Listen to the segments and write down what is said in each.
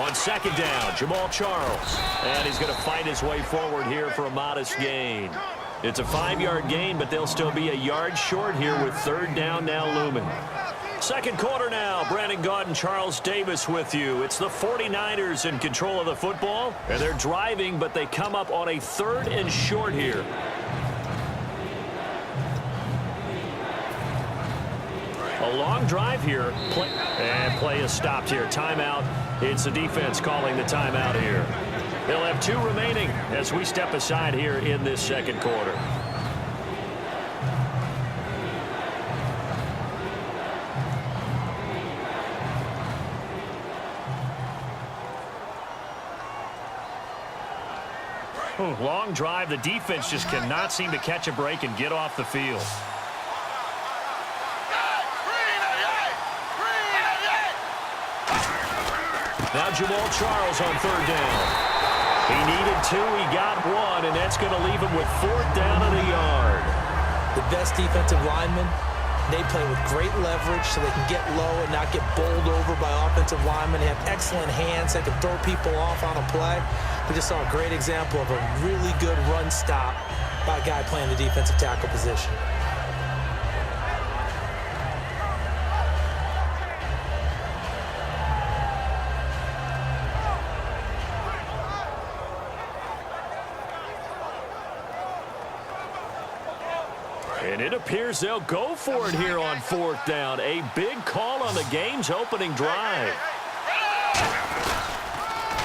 On second down, Jamal Charles. And he's going to fight his way forward here for a modest gain. It's a 5-yard gain, but they'll still be a yard short here with third down now looming. Second quarter now. Brandon Gaudin and Charles Davis with you. It's the 49ers in control of the football, and they're driving, but they come up on a third and short here. A long drive here. Play is stopped here. Timeout. It's the defense calling the timeout here. They'll have 2 remaining as we step aside here in this second quarter. Long drive. The defense just cannot seem to catch a break and get off the field. Now Jamal Charles on third down. He needed 2. He got 1, and that's going to leave him with fourth down and a yard. The best defensive linemen, they play with great leverage so they can get low and not get bowled over by offensive linemen. They have excellent hands. They can throw people off on a play. We just saw a great example of a really good run stop by a guy playing the defensive tackle position. And it appears they'll go for it here on fourth down. A big call on the game's opening drive.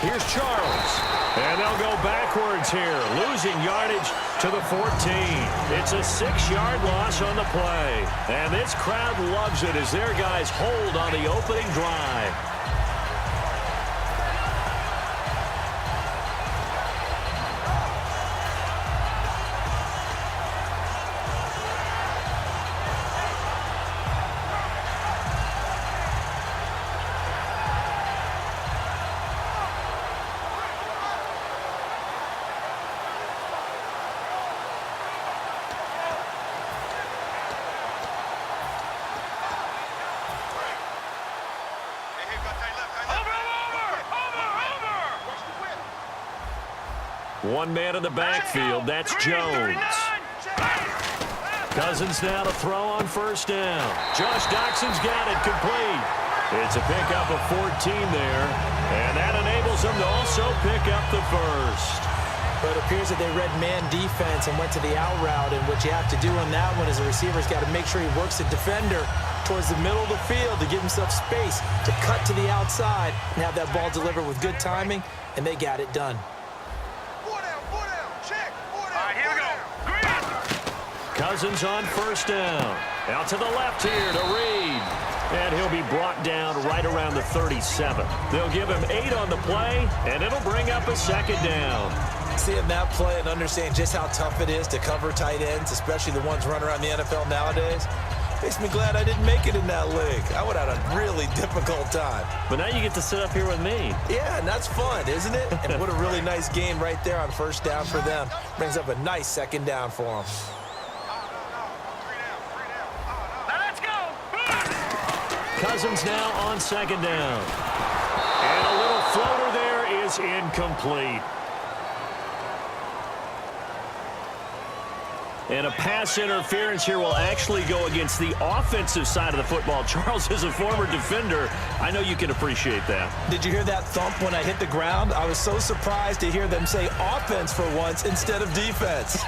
Here's Charles. And they'll go backwards here, losing yardage to the 14. It's a 6-yard loss on the play. And this crowd loves it as their guys hold on the opening drive. One man in the backfield. That's Jones. Cousins now to throw on first down. Josh Doxson's got it complete. It's a pickup of 14 there, and that enables them to also pick up the first. But it appears that they read man defense and went to the out route, and what you have to do on that one is the receiver's got to make sure he works the defender towards the middle of the field to give himself space to cut to the outside and have that ball delivered with good timing, and they got it done. Cousins on first down. Out to the left here to Reed. And he'll be brought down right around the 37. They'll give him 8 on the play, and it'll bring up a second down. Seeing that play and understanding just how tough it is to cover tight ends, especially the ones running around the NFL nowadays, makes me glad I didn't make it in that league. I would have had a really difficult time. But now you get to sit up here with me. Yeah, and that's fun, isn't it? And what a really nice gain right there on first down for them. Brings up a nice second down for them. Cousins now on second down. And a little floater there is incomplete. And a pass interference here will actually go against the offensive side of the football. Charles is a former defender. I know you can appreciate that. Did you hear that thump when I hit the ground? I was so surprised to hear them say offense for once instead of defense.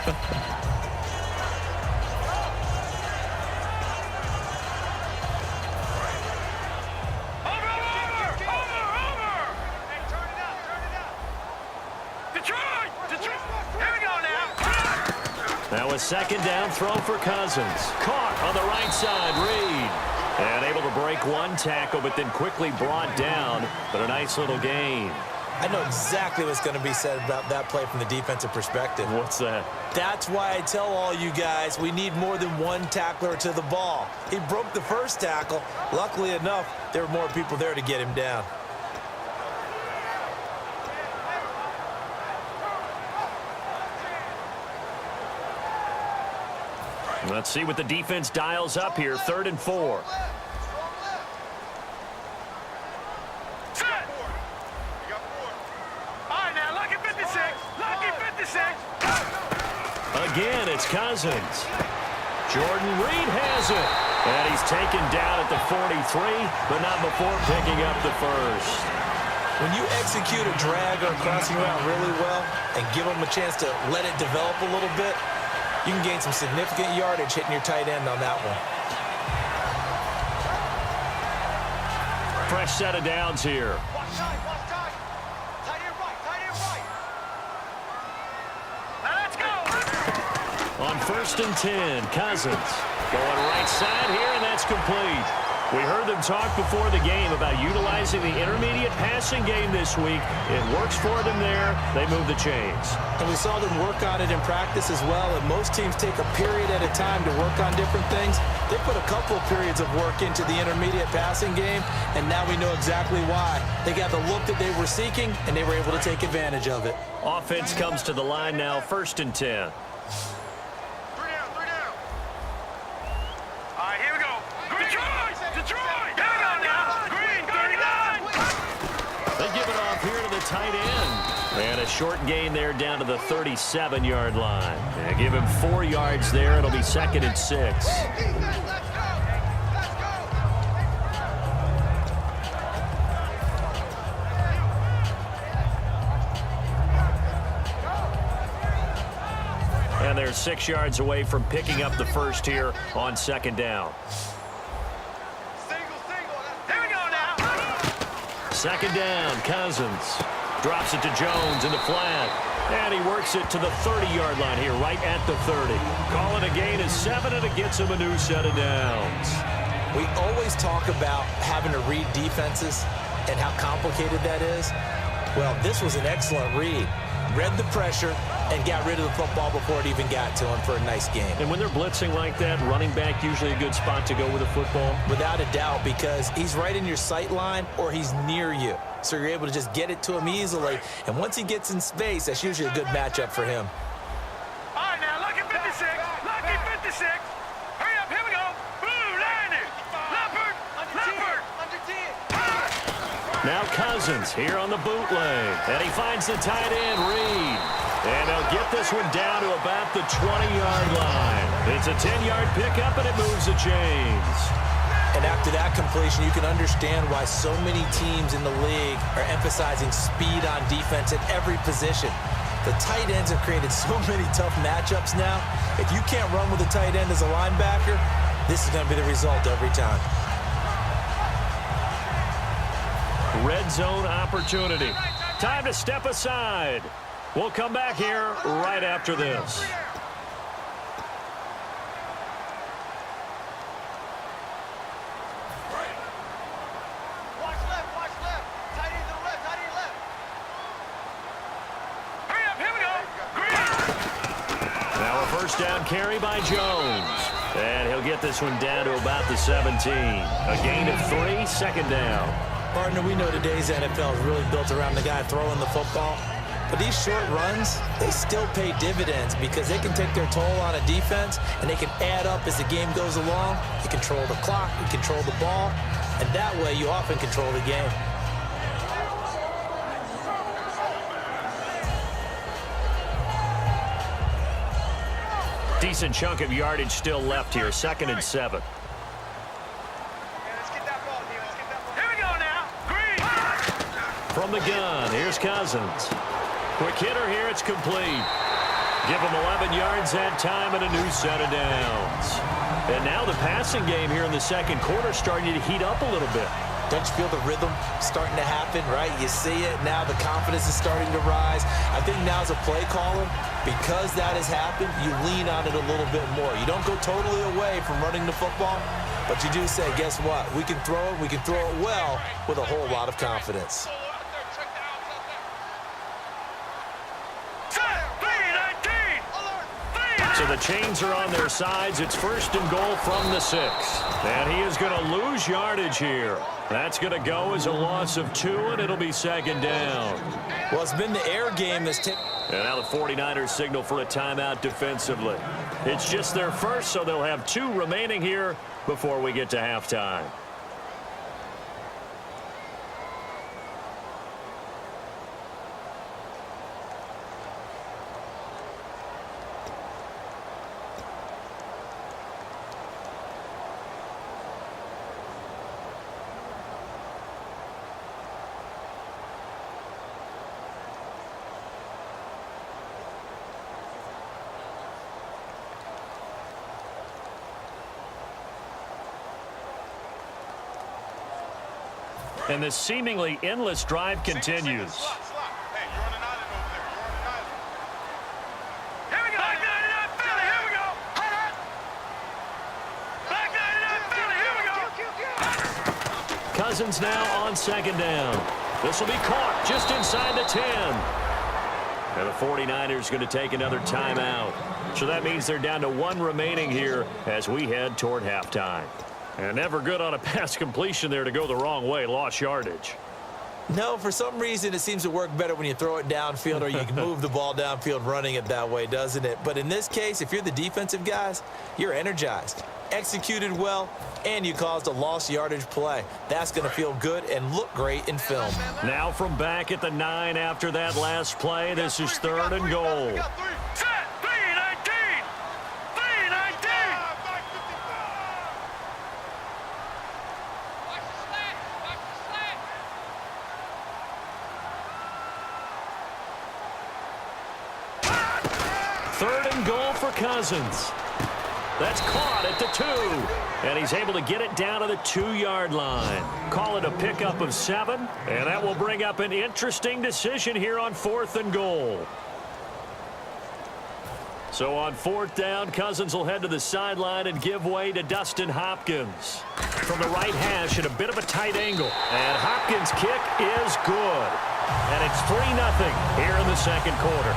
Now a second down throw for Cousins. Caught on the right side, Reed. And able to break one tackle, but then quickly brought down. But a nice little gain. I know exactly what's going to be said about that play from the defensive perspective. What's that? That's why I tell all you guys we need more than one tackler to the ball. He broke the first tackle. Luckily enough, there were more people there to get him down. Let's see what the defense dials up here. 3rd and 4. again. It's Cousins. Jordan Reed has it. And he's taken down at the 43, but not before picking up the first. When you execute a drag or a crossing route really well and give them a chance to let it develop a little bit, you can gain some significant yardage hitting your tight end on that one. Fresh set of downs here. On 1st and 10, Cousins going right side here, and that's complete. We heard them talk before the game about utilizing the intermediate passing game this week. It works for them there. They move the chains. And we saw them work on it in practice as well, and most teams take a period at a time to work on different things. They put a couple of periods of work into the intermediate passing game, and now we know exactly why. They got the look that they were seeking, and they were able to take advantage of it. Offense comes to the line now, 1st and 10. Tight end. And a short gain there down to the 37-yard line. And give him 4 yards there. It'll be 2nd and 6. And they're 6 yards away from picking up the first here on 2nd down. 2nd down, Cousins. Drops it to Jones in the flat. And he works it to the 30-yard line here, right at the 30. Calling a gain of 7, and it gets him a new set of downs. We always talk about having to read defenses and how complicated that is. Well, this was an excellent read. Read the pressure and got rid of the football before it even got to him for a nice game. And when they're blitzing like that, running back usually a good spot to go with a football? Without a doubt, because he's right in your sight line or he's near you. So you're able to just get it to him easily. And once he gets in space, that's usually a good matchup for him. All right, now, lucky 56. Lucky 56. Hurry up, here we go. Blue, landed. Leopard. Under 10. Now Cousins here on the bootleg. And he finds the tight end, Reed. And they'll get this one down to about the 20-yard line. It's a 10-yard pickup, and it moves the chains. And after that completion, you can understand why so many teams in the league are emphasizing speed on defense at every position. The tight ends have created so many tough matchups now. If you can't run with a tight end as a linebacker, this is going to be the result every time. Red zone opportunity. Time to step aside. We'll come back here right after this. Watch left. Tight end to the left, Hurry up, here we go. Now a first down carry by Jones. And he'll get this one down to about the 17. A gain of 3, 2nd down. Partner, we know today's NFL is really built around the guy throwing the football. But these short runs, they still pay dividends because they can take their toll on a defense and they can add up as the game goes along. You control the clock, you control the ball, and that way you often control the game. Decent chunk of yardage still left here, 2nd and 7. Let's get that ball, D. Let's get that ball. Here we go now. Green. From the gun, here's Cousins. Quick hitter here, it's complete. Give him 11 yards that time and a new set of downs. And now the passing game here in the 2nd quarter starting to heat up a little bit. Don't you feel the rhythm starting to happen, right? You see it, now the confidence is starting to rise. I think now as a play caller, because that has happened, you lean on it a little bit more. You don't go totally away from running the football, but you do say, guess what? We can throw it well with a whole lot of confidence. So the chains are on their sides. It's 1st and goal from the 6. And he is going to lose yardage here. That's going to go as a loss of 2, and it'll be 2nd down. Well, it's been the air game that's taken. And now the 49ers signal for a timeout defensively. It's just their first, so they'll have 2 remaining here before we get to halftime. And this seemingly endless drive continues. Hey, you're on an island over there. You're on an island. Here we go. Black 99 Philly. Here we go. Black 99 Philly. Here we go. Cousins now on second down. This will be caught just inside the 10. And the 49ers going to take another timeout. So that means they're down to 1 remaining here as we head toward halftime. And never good on a pass completion there to go the wrong way. Lost yardage. No, for some reason, it seems to work better when you throw it downfield or you can move the ball downfield running it that way, doesn't it? But in this case, if you're the defensive guys, you're energized, executed well, and you caused a lost yardage play. That's going to feel good and look great in film. Now from back at the 9 after that last play, this is 3rd and goal. Set. 319. 319. Third and goal for Cousins. That's caught at the 2. And he's able to get it down to the 2-yard line. Call it a pickup of 7. And that will bring up an interesting decision here on 4th and goal. So on 4th down, Cousins will head to the sideline and give way to Dustin Hopkins. From the right hash at a bit of a tight angle. And Hopkins' kick is good. And it's 3-0 here in the second quarter.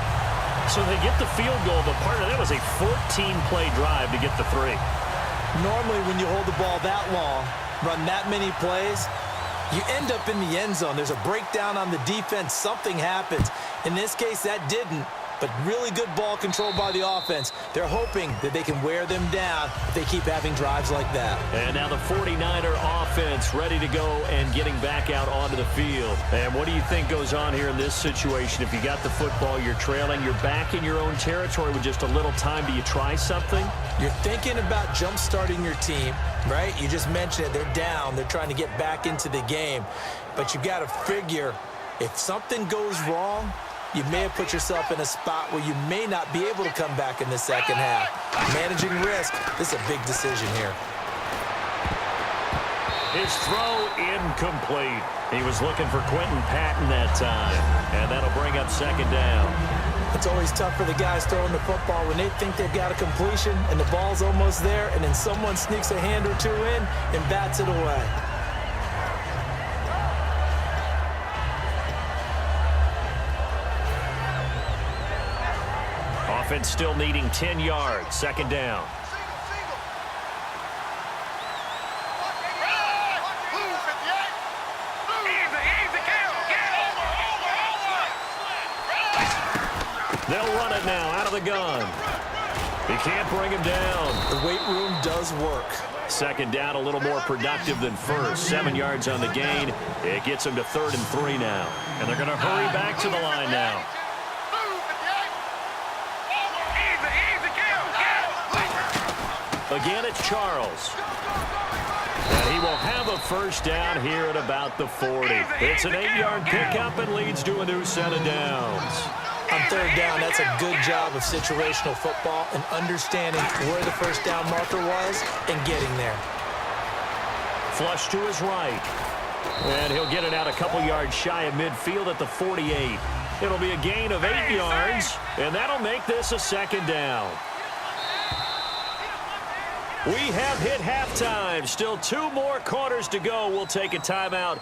So they get the field goal, but part of that was a 14-play drive to get the 3. Normally, when you hold the ball that long, run that many plays, you end up in the end zone. There's a breakdown on the defense. Something happens. In this case, that didn't. But really good ball control by the offense. They're hoping that they can wear them down if they keep having drives like that. And now the 49er offense ready to go and getting back out onto the field. And what do you think goes on here in this situation? If you got the football, you're trailing, you're back in your own territory with just a little time. Do you try something? You're thinking about jump-starting your team, right? You just mentioned it. They're down. They're trying to get back into the game. But you got to figure if something goes wrong, you may have put yourself in a spot where you may not be able to come back in the second half. Managing risk, this is a big decision here. His throw incomplete. He was looking for Quentin Patton that time. And that'll bring up second down. It's always tough for the guys throwing the football when they think they've got a completion and the ball's almost there, and then someone sneaks a hand or 2 in and bats it away. Offense still needing 10 yards. Second down. They'll run it now out of the gun. He can't bring him down. The weight room does work. Second down, a little more productive than first. 7 yards on the gain. It gets him to 3rd and 3 now. And they're going to hurry back to the line now. Again, it's Charles. And he will have a first down here at about the 40. It's an 8-yard pickup and leads to a new set of downs. On 3rd down, that's a good job of situational football and understanding where the first down marker was and getting there. Flush to his right. And he'll get it out a couple yards shy of midfield at the 48. It'll be a gain of 8 yards, and that'll make this a second down. We have hit halftime. Still 2 more quarters to go. We'll take a timeout.